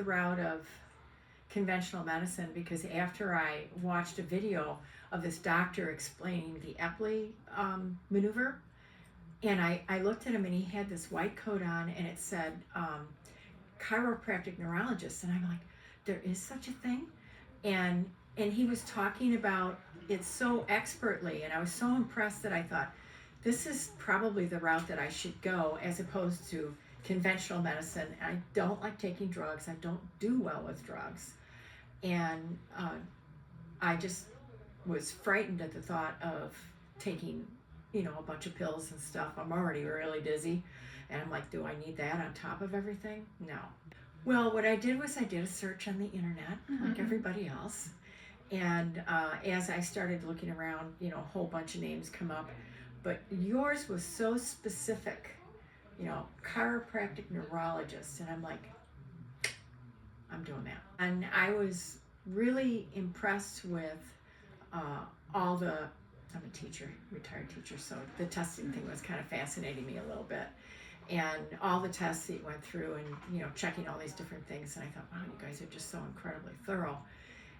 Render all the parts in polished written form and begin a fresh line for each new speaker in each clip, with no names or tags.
route of conventional medicine because after I watched a video of this doctor explaining the Epley maneuver, and I looked at him and he had this white coat on and it said chiropractic neurologist, and I'm like, there is such a thing? And he was talking about it so expertly, and I was so impressed that I thought, this is probably the route that I should go as opposed to conventional medicine. I don't like taking drugs. I don't do well with drugs. And I just was frightened at the thought of taking, a bunch of pills and stuff. I'm already really dizzy. And I'm like, do I need that on top of everything? No. Well, what I did was I did a search on the internet, like everybody else. And as I started looking around, a whole bunch of names come up. But yours was so specific, chiropractic neurologist. And I'm like, I'm doing that. And I was really impressed with all the, I'm a teacher, retired teacher, so the testing thing was kind of fascinating me a little bit. And all the tests that you went through and, checking all these different things. And I thought, wow, you guys are just so incredibly thorough.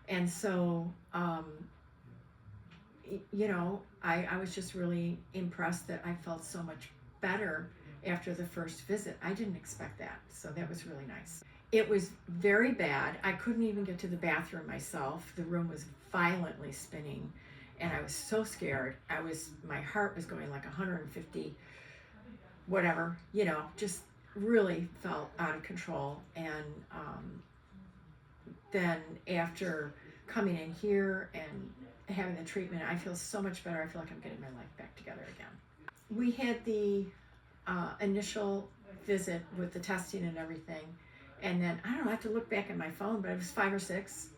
And so, I was just really impressed that I felt so much better after the first visit. I didn't expect that. So that was really nice. It was very bad. I couldn't even get to the bathroom myself. The room was violently spinning and I was so scared. My heart was going like 150, whatever, just really felt out of control. And then after coming in here and having the treatment, I feel so much better. I feel like I'm getting my life back together again. We had the initial visit with the testing and everything. And then, I don't know, I have to look back at my phone, but it was 5 or 6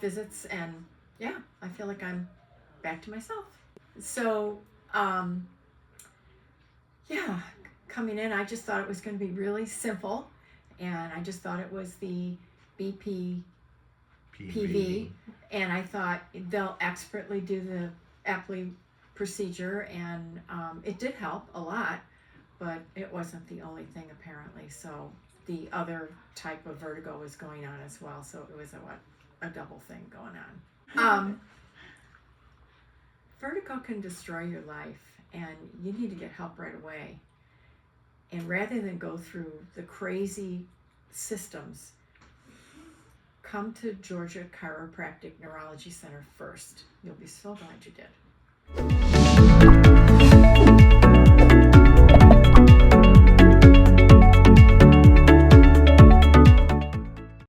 visits. And yeah, I feel like I'm back to myself. So, coming in, I just thought it was going to be really simple. And I just thought it was the BPPV. And I thought they'll expertly do the Epley procedure. And it did help a lot, but it wasn't the only thing apparently. So the other type of vertigo was going on as well. So it was a double thing going on. Vertigo can destroy your life and you need to get help right away. And rather than go through the crazy systems, come to Georgia Chiropractic Neurology Center first. You'll be so glad you did.